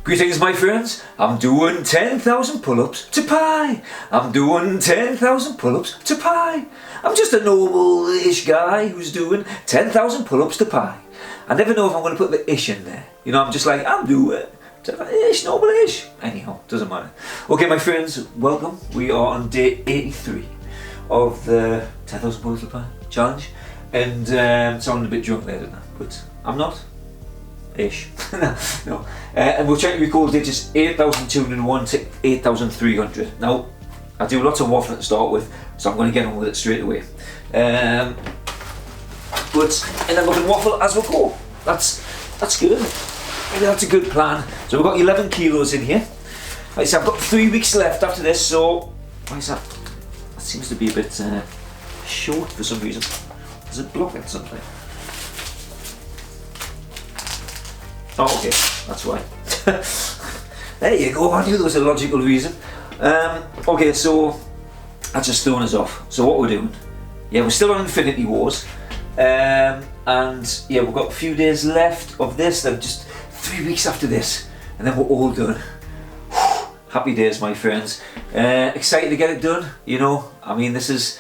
Greetings, my friends. I'm doing 10,000 pull-ups to pi. I'm doing 10,000 pull-ups to pi. I'm just a normal-ish guy who's doing 10,000 pull-ups to pi. I never know if I'm going to put the ish in there. You know, I'm just like, I'm doing ish, normal-ish. Anyhow, doesn't matter. Okay, my friends, welcome. We are on day 83 of the 10,000 pull-ups to pi challenge. And sounded a bit drunk there, didn't I? But I'm not. Ish. No. And we're trying to record digits 8,201 to 8,300. Now, I do lots of waffling to start with, so I'm going to get on with it straight away. And then we can waffle as we go. That's good, isn't it? Maybe that's a good plan. So we've got 11 kilos in here. Like I said, I've got 3 weeks left after this, so why is that? That seems to be a bit short for some reason. Is it blocking something? Oh, okay, that's why. There you go, I knew there was a logical reason. Okay, so that's just throwing us off. So what we're doing, yeah, we're still on Infinity Wars. And yeah, we've got a few days left of this, then just 3 weeks after this, and then we're all done. Happy days, my friends. Excited to get it done, you know. I mean, this is,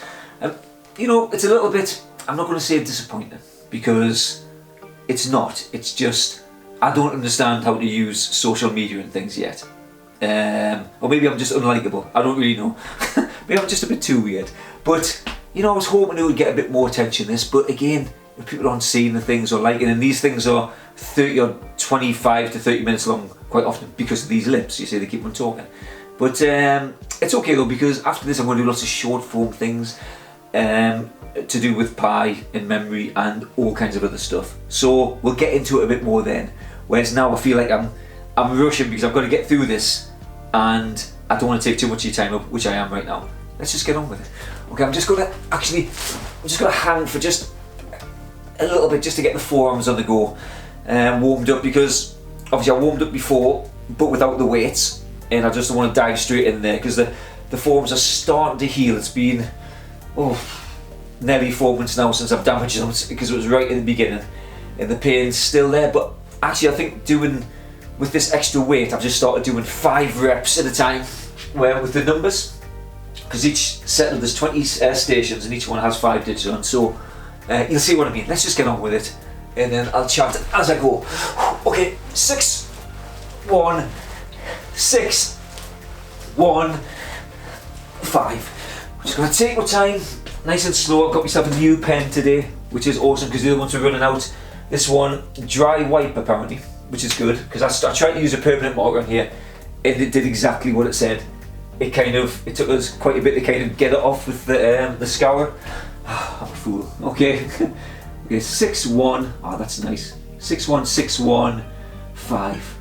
you know, it's a little bit, I'm not going to say disappointing, because it's not, it's just, I don't understand how to use social media and things yet. Or maybe I'm just unlikable, I don't really know. Maybe I'm just a bit too weird. But, you know, I was hoping it would get a bit more attention this, but again, if people aren't seeing the things or liking, and these things are 30 or 25 to 30 minutes long quite often because of these lips, you see, they keep on talking. But it's okay though, because after this I'm going to do lots of short form things to do with pi and memory and all kinds of other stuff. So we'll get into it a bit more then. Whereas now I feel like I'm rushing because I've got to get through this and I don't want to take too much of your time up, which I am right now. Let's just get on with it. Okay, I'm just going to hang for just a little bit just to get the forearms on the go warmed up, because obviously I warmed up before but without the weights, and I just don't want to dive straight in there because the forearms are starting to heal. It's been nearly 4 months now since I've damaged them because it was right in the beginning and the pain's still there. But actually I think doing with this extra weight, I've just started doing 5 reps at a time where with the numbers, because each set of there's 20 stations and each one has 5 digits on, so you'll see what I mean. Let's just get on with it and then I'll chant as I go. Okay, 6 1 6 1 5. I'm just going to take my time, nice and slow. I've got myself a new pen today, which is awesome because the other ones are running out. This one, dry wipe apparently, which is good because I tried to use a permanent marker on here and it did exactly what it said. It took us quite a bit to kind of get it off with the scour. I'm a fool. Okay. Okay, 6 1. Oh, that's nice. 6 1 6 1 5.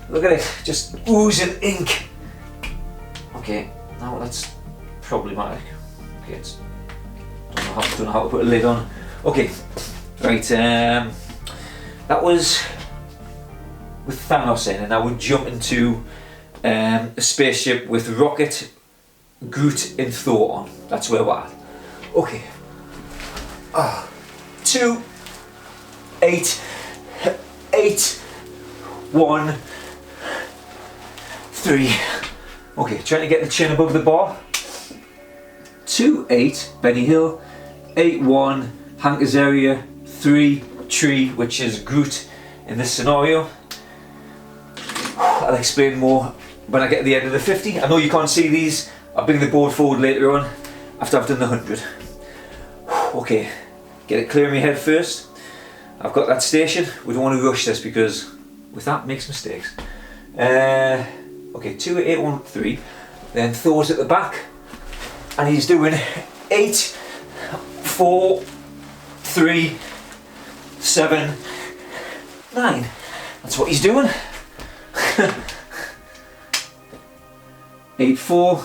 Look at it, just oozing ink. Okay, now that's problematic. Okay, don't know how to put a lid on. Okay, right. That was with Thanos in, and now we're jumping to a spaceship with Rocket, Groot, and Thor on. That's where we're at. Okay. 2 8 8 1 3. Okay, trying to get the chin above the bar. 2 8 Benny Hill, 8 1 Hank Azaria, 3 Tree, which is Groot in this scenario. I'll explain more when I get to the end of the 50. I know you can't see these. I'll bring the board forward later on after I've done the 100. Okay, get it clear in my head first. I've got that station. We don't want to rush this because with that makes mistakes. Okay, 2 8 1 3. Then Thor's at the back and he's doing 8 4 3 7 9. That's what he's doing. 8 4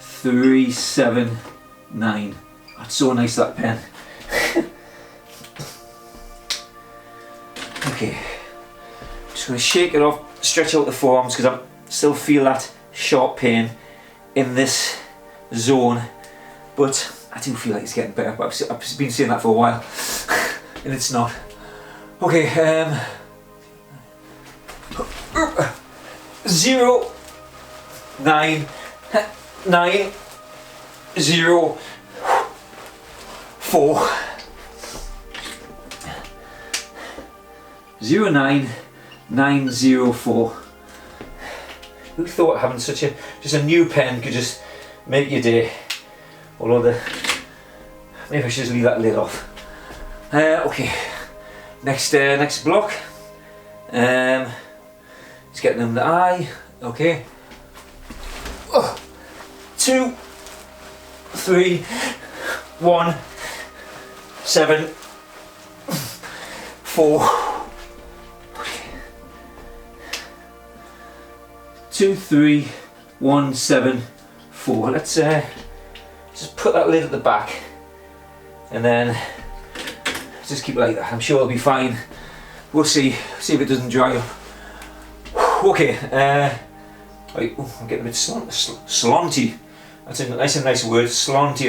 3 7 9. That's so nice, that pen. Okay, just going to shake it off, stretch out the forearms because I still feel that sharp pain in this zone, but I do feel like it's getting better. But I've been saying that for a while and it's not. Okay, 0, 9, 9, 0, 4, 0, 9, 9, 0, 4. Who thought having such a, just a new pen could just make your day? Although maybe I should just leave that lid off. Okay, next block. Just getting them the eye. Okay. 2, 3, 1, 7, 4. 2, 3, 1, 7, 4. Let's just put that lid at the back, and then just keep it like that. I'm sure it'll be fine. We'll see if it doesn't dry up. Okay. Right, I'm getting a bit slonty. That's a nice word, slonty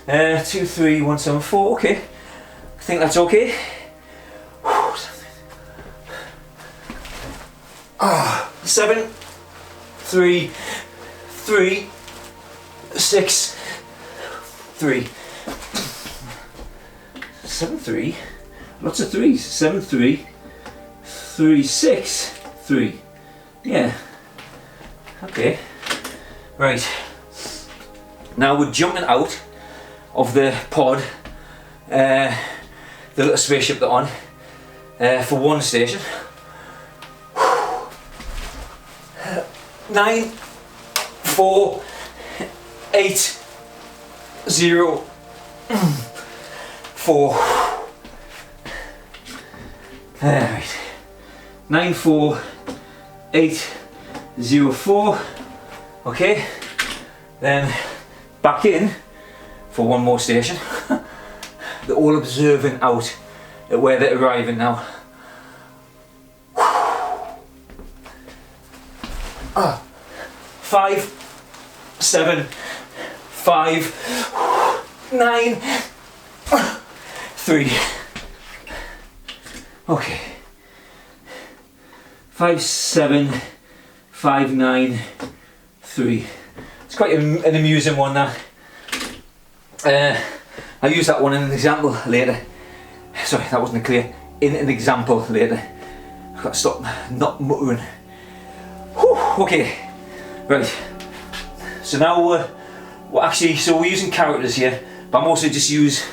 there. 2, 3, 1, 7, 4. Okay. I think that's okay. 7, 3, 3, 6, 3. 7, 3. Lots of threes. 7, 3, 3, 6, 3. Yeah. Okay. Right. Now we're jumping out of the pod, the little spaceship they're on, for one station. 9, 4, 8, 0, 4. Right. 9, 4, 8, 0, 4. Okay. Then back in for one more station. They're all observing out at where they're arriving now. 5, 7, 5, 9, 3. Okay. 5, 7, 5, 9, 3. It's quite an amusing one, that. I'll use that one in an example later. Sorry, that wasn't clear. In an example later. I've got to stop not muttering. Whew, okay, right. So now we're actually, so we're using characters here, but I'm also just use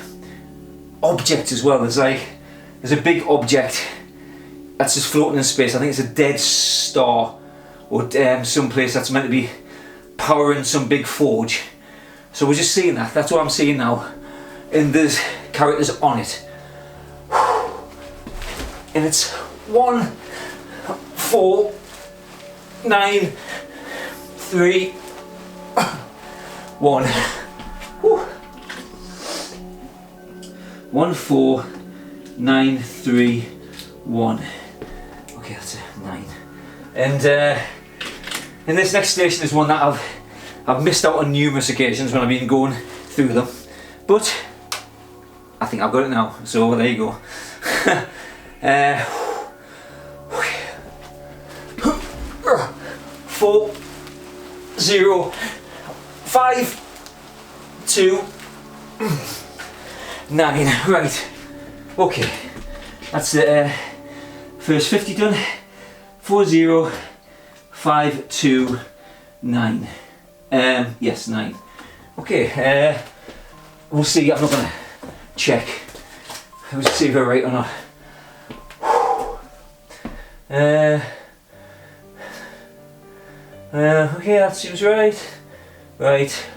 objects as well. There's a big object that's just floating in space. I think it's a dead star, or some place that's meant to be powering some big forge. So we're just seeing that. That's what I'm seeing now. And there's characters on it. And it's 1, 4, 9, 3, 1. 1, 4, 9, 3, 1. Okay, that's a 9. And this next station is one that I've missed out on numerous occasions when I've been going through them, but I think I've got it now. So there you go. 4, 0, 5, 2, 9. Right. Okay. That's the first 50 done. 4, 0, 5, 2, 9. Yes, 9. Okay. We'll see. I'm not gonna check. We'll see if we're right or not. Okay, that seems right. Right.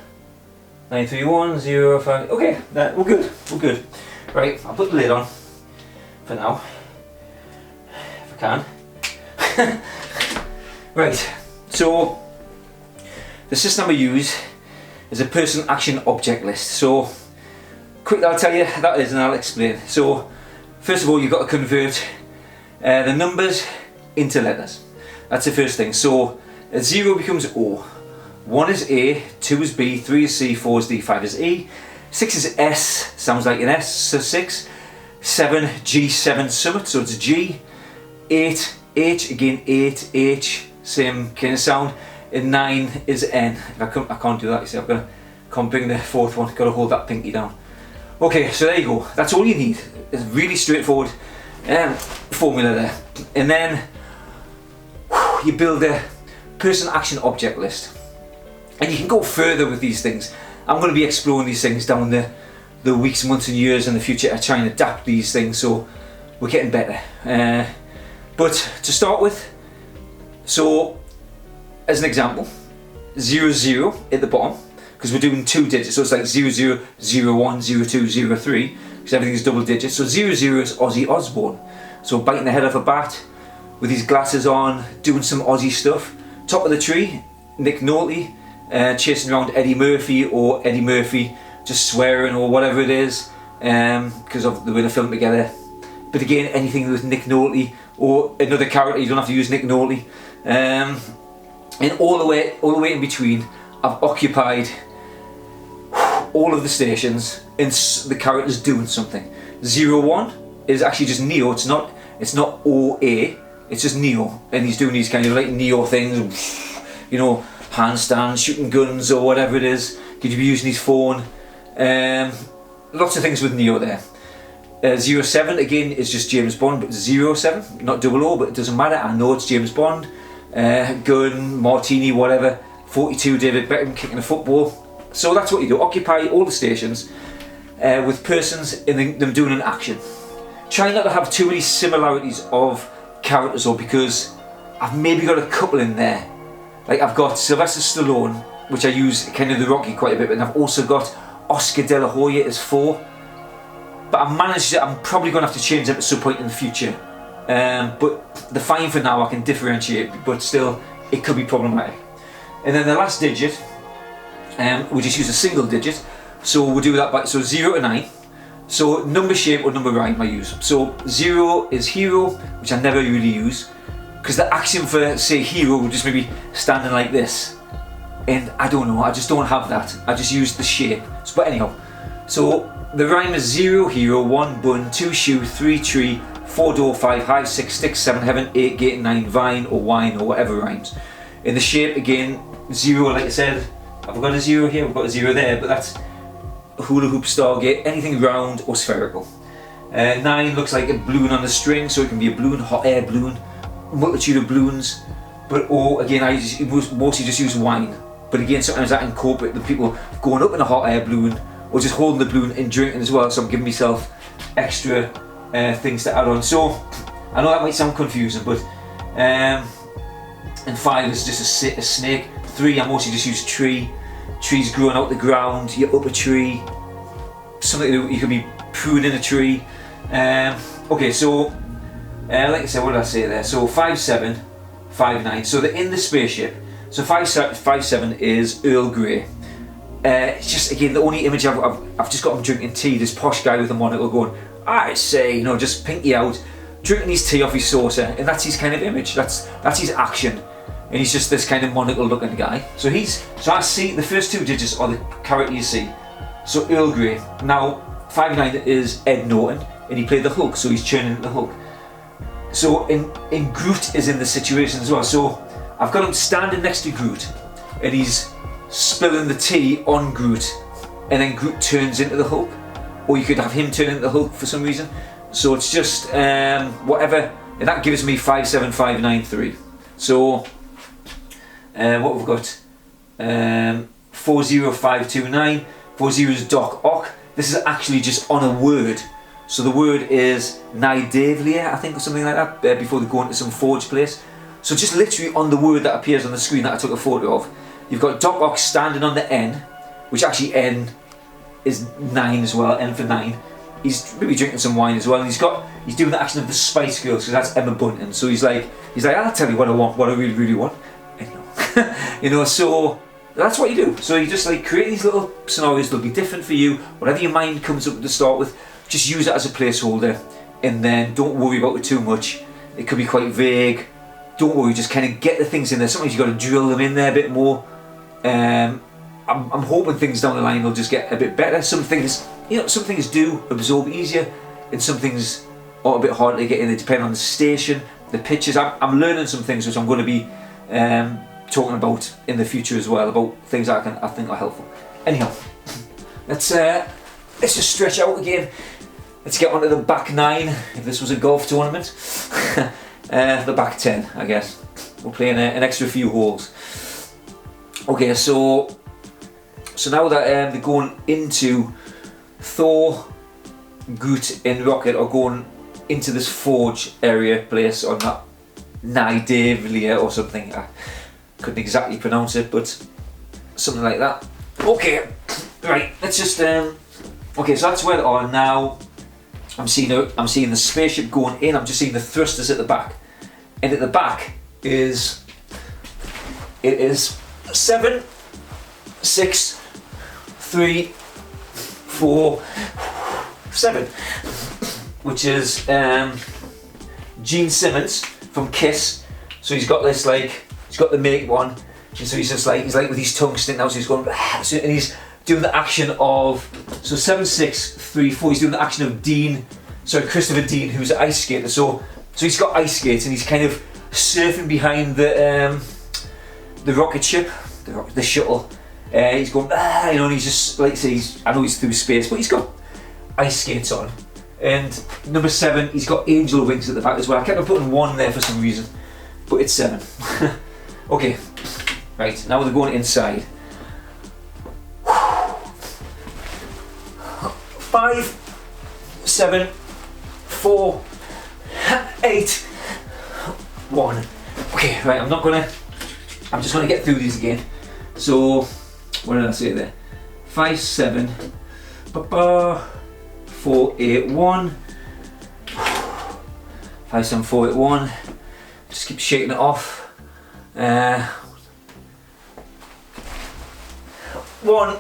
9, 3, 1, 0, 5. Okay, we're good. We're good. Right, I'll put the lid on for now, if I can. Right. So the system we use is a person, action, object list. So quickly, I'll tell you that is, and I'll explain. So first of all, you've got to convert the numbers into letters. That's the first thing. So 0 becomes O, 1 is A, 2 is B, 3 is C, 4 is D, 5 is E, 6 is S, sounds like an S, so 6, 7, G, 7 summit, so it's G, 8, H, again 8, H, same kind of sound. And 9 is N. I can't do that, you see, can't bring the fourth one, got to hold that pinky down. Okay, so there you go, that's all you need. It's really straightforward formula there. And then you build a person, action, object list. And you can go further with these things. I'm going to be exploring these things down the weeks, months and years in the future to try and adapt these things, so we're getting better. But to start with, so as an example, 0, 0 at the bottom, because we're doing 2 digits, so it's like 0, 0, 0, 1, 0, 2, 0, 3, because everything's double digits. So 0, 0 is Ozzy Osbourne. So biting the head off a bat, with his glasses on, doing some Aussie stuff. Top of the tree, Nick Nolte, chasing around Eddie Murphy, or Eddie Murphy just swearing or whatever it is, because they were in a film together. But again, anything with Nick Nolte or another character, you don't have to use Nick Nolte. And all the way in between, I've occupied all of the stations and the characters doing something. 0, 1 is actually just Neo. It's not OA. It's just Neo, and he's doing these kind of like Neo things, you know, handstands, shooting guns or whatever it is. Could you be using his phone? Lots of things with Neo there. 0, 7 again is just James Bond, but 0, 7, not 00, but it doesn't matter. I know it's James Bond. Gun, martini, whatever. 42, David Beckham kicking a football. So that's what you do. Occupy all the stations with persons in them doing an action. Try not to have too many similarities of characters, or because I've maybe got a couple in there. Like I've got Sylvester Stallone, which I use kind of the Rocky quite a bit, and I've also got Oscar De La Hoya as 4. But I've managed it. I'm probably going to have to change them at some point in the future. But they're fine for now. I can differentiate, but still, it could be problematic. And then the last digit, we just use a single digit. So we'll do that by 0 to 9. So number shape or number rhyme I use. So 0 is hero, which I never really use, because the action for say hero would just maybe standing like this, and I don't know, I just don't have that. I just use the shape. So, but anyhow, so the rhyme is 0 hero, 1 bun, 2 shoe, 3 tree, 4 door, 5 high, 6 sticks, 7 heaven, 8 gate, 9 vine or wine or whatever rhymes. In the shape again, 0, like I said, I've got a 0 here, I've got a 0 there, but that's a hula hoop, stargate, anything round or spherical. 9 looks like a balloon on a string, so it can be a balloon, hot air balloon, multitude of balloons. But again, I mostly just use wine. But again, sometimes I incorporate the people going up in a hot air balloon, or just holding the balloon and drinking as well. So I'm giving myself extra things to add on. So I know that might sound confusing, but and 5 is just a snake. 3, I mostly just use tree. Trees growing out the ground. You're up a tree. Something you could be pruning a tree. Okay, so like I said, what did I say there? So 5, 7, 5, 9. So they're in the spaceship. So 5, 7 is Earl Grey. It's just again the only image I've just got him drinking tea. This posh guy with a monocle going, I say, you know, just pinky out, drinking his tea off his saucer, and that's his kind of image. That's his action, and he's just this kind of monocle looking guy. So I see the first 2 digits are the character you see. So Earl Grey. Now 5, 9 is Ed Norton, and he played the Hulk, so he's churning the Hulk. So in Groot is in the situation as well. So I've got him standing next to Groot, and he's spilling the tea on Groot, and then Groot turns into the Hulk, or you could have him turn into the Hulk for some reason. So it's just whatever, and that gives me 5, 7, 5, 9, 3. So what we've got, 4, 0, 5, 2, 9. 4, 0 is Doc Ock. This is actually just on a word. So the word is Naidavlia, I think, or something like that, before they go into some forge place. So just literally on the word that appears on the screen that I took a photo of, you've got Doc Ock standing on the N, which actually N is 9 as well, N for 9. He's maybe drinking some wine as well, and he's doing the action of the Spice Girls, because that's Emma Bunton. So he's like, I'll tell you what I want, what I really, really want. And, you know, so that's what you do. So you just like create these little scenarios. They'll be different for you. Whatever your mind comes up to start with, just use it as a placeholder, and then don't worry about it too much. It could be quite vague. Don't worry, just kind of get the things in there. Sometimes you've got to drill them in there a bit more. I'm hoping things down the line will just get a bit better. Some things, you know, some things do absorb easier, and some things are a bit harder to get in. They depend on the station, the pitches. I'm learning some things which I'm going to be talking about in the future as well, about things I think are helpful. Anyhow, let's just stretch out again. Let's get onto the back 9, if this was a golf tournament. The back 10, I guess. We're playing an extra few holes. Okay, so now that they're going into Thor, Groot and Rocket are going into this forge area place on that Nidavellir or something. I couldn't exactly pronounce it, but something like that. Okay, right, let's just okay, so that's where they are now. I'm seeing the spaceship going in. I'm just seeing the thrusters at the back, and at the back is 7, 6, 3, 4, 7, which is Gene Simmons from Kiss. So he's got this, like, he's got the make one, and so he's just like, he's like with his tongue sticking out, so he's going, and he's doing the action of, so 7, 6, 3, 4, he's doing the action of Christopher Dean, who's an ice skater. So he's got ice skates and he's kind of surfing behind the rocket ship, the shuttle. He's going, you know, and he's just, like, say, I know he's through space, but he's got ice skates on. And number 7, he's got angel wings at the back as well. I kept on putting 1 there for some reason, but it's 7. Okay, right, now we're going inside. 5, 7, 4, 8, 1. Okay, right, I'm just gonna get through these again. So, what did I say there? 5, 7, 4, 8, 1. 5, 7, 4, 8, 1. Just keep shaking it off. 1,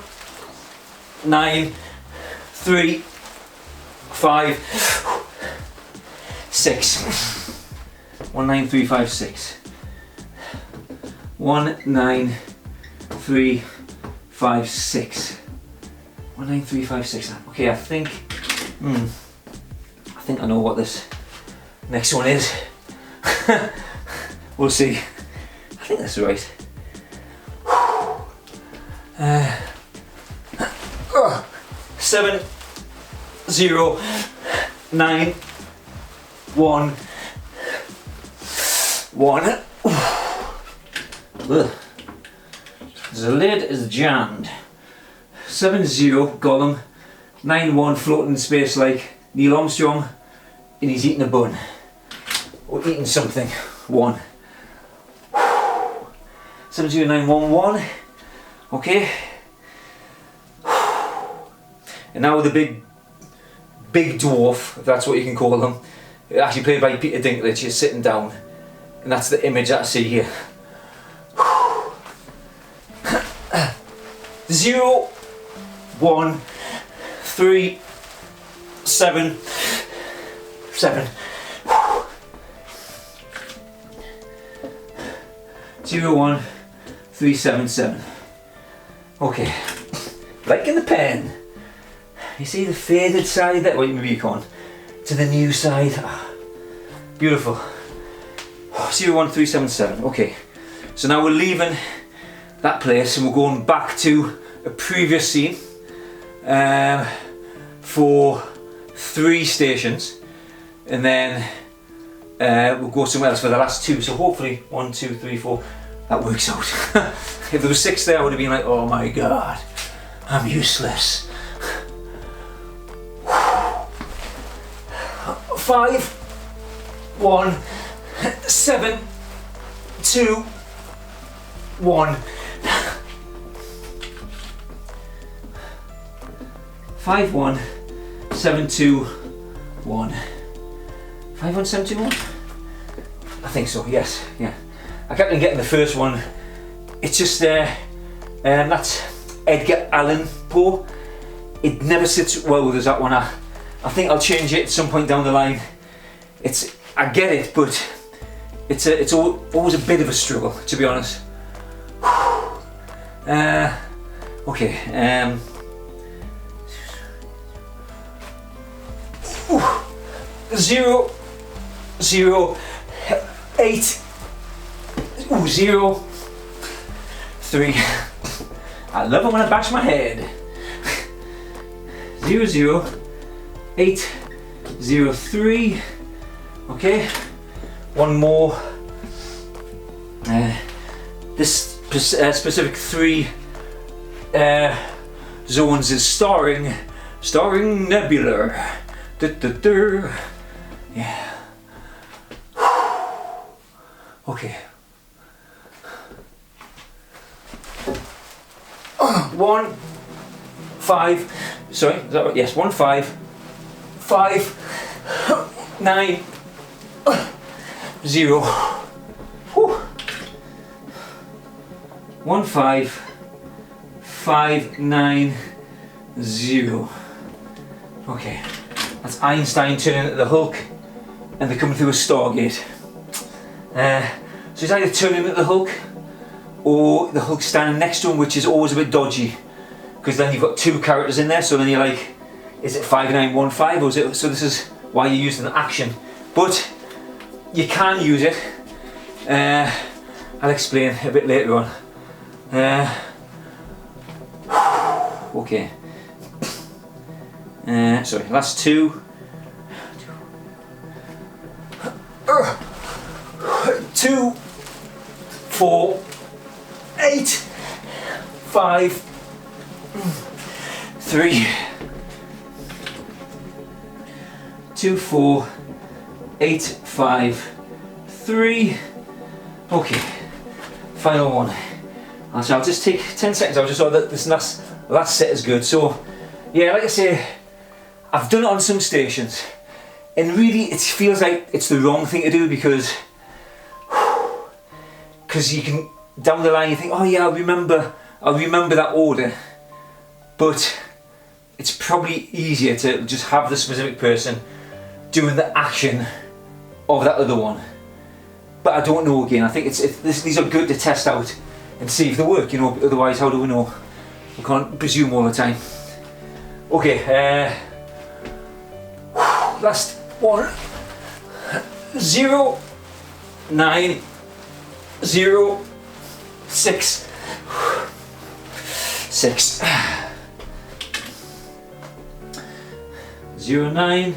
9, 3, 5, 6. 1, 9, 3, 5, 6. 1, 9, 3, 5, 6. 1, 9, 3, 5, 6. Okay, I think I know what this next one is. We'll see. I think that's right. 7, 0, 9, 1, 1. The lid is jammed. 7, 0, Gollum. 9, 1, floating in space like Neil Armstrong, and he's eating a bun. Or eating something. 1. 7, 0, 9, 1, 1. Okay. And now the big dwarf, if that's what you can call them, actually played by Peter Dinklage, is sitting down, and that's the image that I see here. 0, 1, 3, 7, 7. 0, 1, 3, 7, 7. Okay, like in the pen. You see the faded side there? Wait, maybe you can't. To the new side. Beautiful. 0, 1, 3, 7, 7. Okay, so now we're leaving that place and we're going back to a previous scene for 3 stations, and then we'll go somewhere else for the last 2. So hopefully 1, 2, 3, 4. That works out. If there was 6 there, I would have been like, oh my god, I'm useless. 5, 1, 7, 2, 1. 5, 1, 7, 2, 1. 5, 1, 7, 2, 1. I think so. Yes. Yeah. I kept on getting the first one. It's just that's Edgar Allan Poe. It never sits well with us, that one. I think I'll change it at some point down the line. I get it, but it's always a bit of a struggle, to be honest. Okay. 0, 0, 8, Ooh, 0, 3. I love it when I bash my head. 0, 0, 8, 0, 3. Okay, one more. This specific 3 zones is starring Nebula. Yeah. Okay. 1, 5. Sorry, is that right? Yes, 1, 5, 5, 9, 0. Whew. 1, 5, 5, 9, 0. Okay, that's Einstein turning into the Hulk, and they're coming through a Stargate. So he's either turning into the Hulk, or the Hulk standing next to him, which is always a bit dodgy, because then you've got 2 characters in there. So then you're like, is it 5915, or is it? So this is why you use an action, but you can use it. I'll explain a bit later on. Okay. Sorry, last 2. 2, 4, 8, 5, 3. 2, 4, 8, 5, 3. Okay, final one. So I'll just take 10 seconds. I'll just so that this last set is good. So yeah, like I say, I've done it on some stations, and really it feels like it's the wrong thing to do, because you can, down the line you think, oh yeah, I'll remember that order, but it's probably easier to just have the specific person doing the action of that other one. But I don't know, again, I think these are good to test out and see if they work, you know, otherwise how do we know? We can't presume all the time. Okay, last one. 0, 9, 0, 6, 6. 0, 9,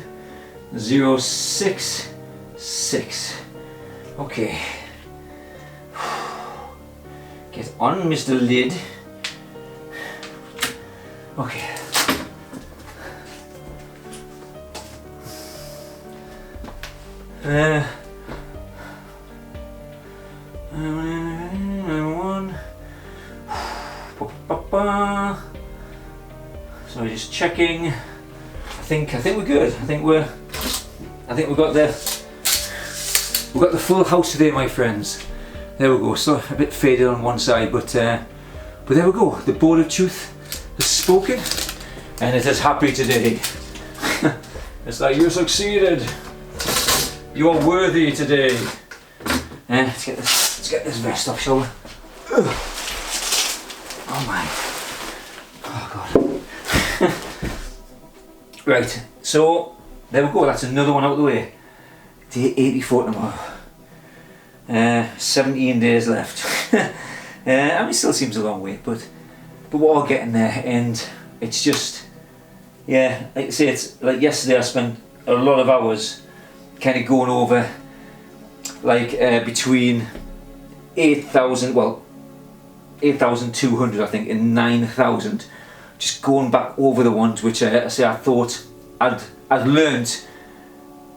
0, 6, 6. Okay. Get on, Mr. Lid. Okay. One. So just checking. I think we're good. I think we've got the full house today, my friends. There we go. So a bit faded on one side, but there we go. The board of truth has spoken, and it is happy today. It's like you succeeded. You are worthy today. Let's get this vest off, shall we? Oh my. Oh god. Right. So there we go. That's another one out of the way. Day 84 tomorrow. 17 days left. I mean, it still seems a long way, but we're all getting there, and it's just, yeah, like I say, it's like yesterday I spent a lot of hours kind of going over, like between 8,200 I think and 9,000, just going back over the ones which I thought I'd learnt,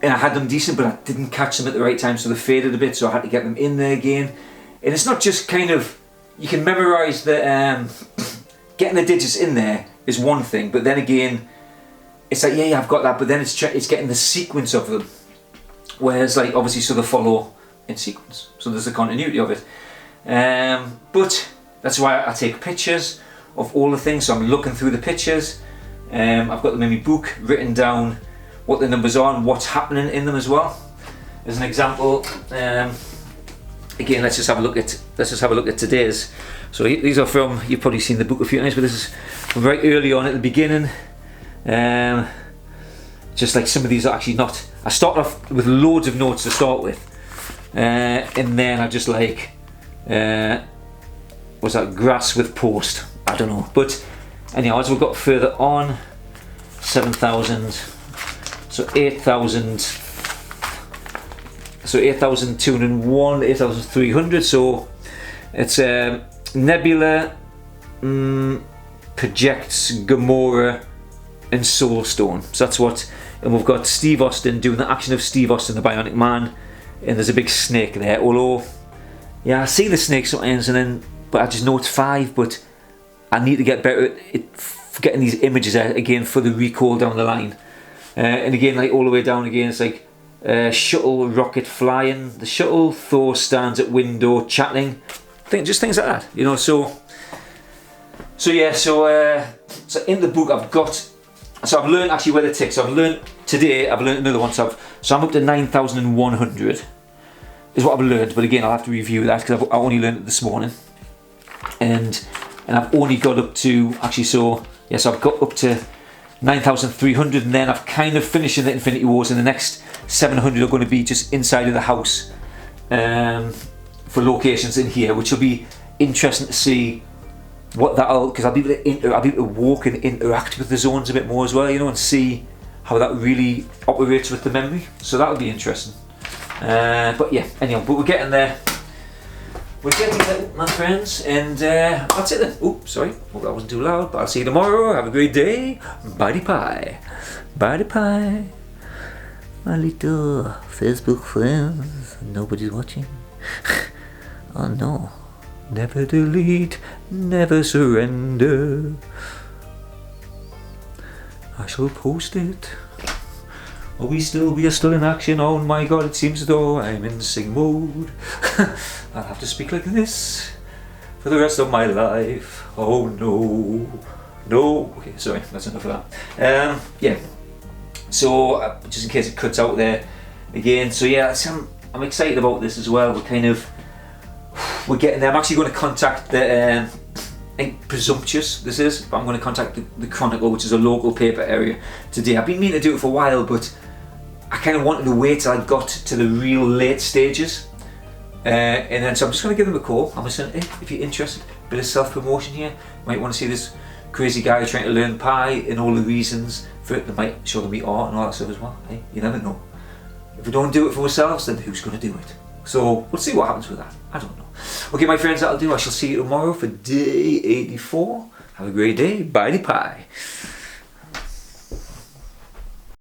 and I had them decent, but I didn't catch them at the right time, so they faded a bit, so I had to get them in there again. And it's not just kind of, you can memorise the, getting the digits in there is one thing, but then again, it's like, yeah, I've got that, but then it's getting the sequence of them. Whereas, like, obviously, so they follow in sequence, so there's the continuity of it. But that's why I take pictures of all the things, so I'm looking through the pictures. I've got them in my book, written down what the numbers are and what's happening in them as well. As an example, again, let's just have a look at today's. So these are from, you've probably seen the book a few times, but this is from very early on at the beginning. Just like some of these are actually not. I started off with loads of notes to start with, and then I just like was that grass with post? I don't know. But anyhow, as we got further on, 7,000, so 8,000, so 8,201, 8,300. So it's Nebula, Projects, Gamora, and Soulstone. So that's what. And we've got Steve Austin doing the action of Steve Austin, the Bionic Man, and there's a big snake there. Although, yeah, I see the snake sometimes, but I just know it's 5. But I need to get better at getting these images out again for the recall down the line. And again, like all the way down again, it's like shuttle rocket flying, the shuttle, Thor stands at window chatting, just things like that, you know. So yeah, so in the book I've got. So I've learned actually where the ticks. So I've learned another one. So I'm up to 9,100 is what I've learned. But again, I'll have to review that because I only learned it this morning, and I've only got up to actually. So yes, I've got up to 9,300, and then I've kind of finishing the Infinity Wars, and the next 700 are going to be just inside of the house for locations in here, which will be interesting to see. What because I'll be able to walk and interact with the zones a bit more as well, you know, and see how that really operates with the memory. So that'll be interesting. But yeah, anyhow, but we're getting there. We're getting there, my friends, and that's it then. Oh, sorry, hope that wasn't too loud. But I'll see you tomorrow. Have a great day. Bye pie, bye pie. My little Facebook friends. Nobody's watching. Oh no. Never delete, never surrender. I shall post it. We are still in action. Oh my god, it seems as though I'm in sing mode. I'll have to speak like this for the rest of my life. Oh no. Okay, sorry, that's enough of that. Yeah. So just in case it cuts out there again. So yeah, I'm excited about this as well. We're getting there. I'm actually going to contact the, presumptuous this is, but I'm going to contact the Chronicle, which is a local paper area today. I've been meaning to do it for a while, but I kind of wanted to wait till I got to the real late stages. And then, so I'm just going to give them a call. I'm just saying, hey, if you're interested, a bit of self-promotion here. You might want to see this crazy guy trying to learn pi and all the reasons for it. They might show them the art and all that stuff as well. Hey, you never know. If we don't do it for ourselves, then who's going to do it? So we'll see what happens with that. I don't know. Okay, my friends, that'll do. I shall see you tomorrow for day 84. Have a great day. Bye pie.